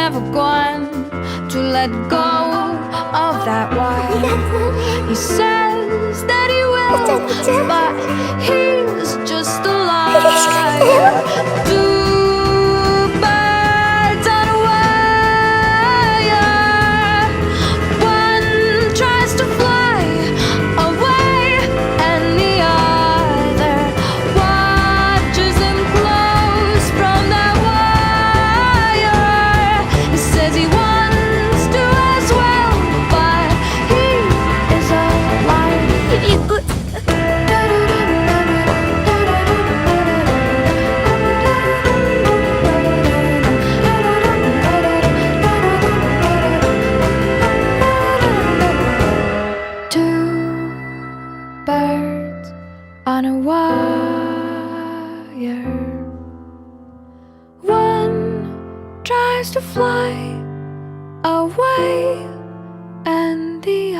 never going to let go of that wire. He says that he will, but he's just a liar. Two birds on a wire. One tries to fly away, and the other watches him close from that wire. He says he wants to as well, but he is a liar. Two birds on a wire. One tries to fly away, and the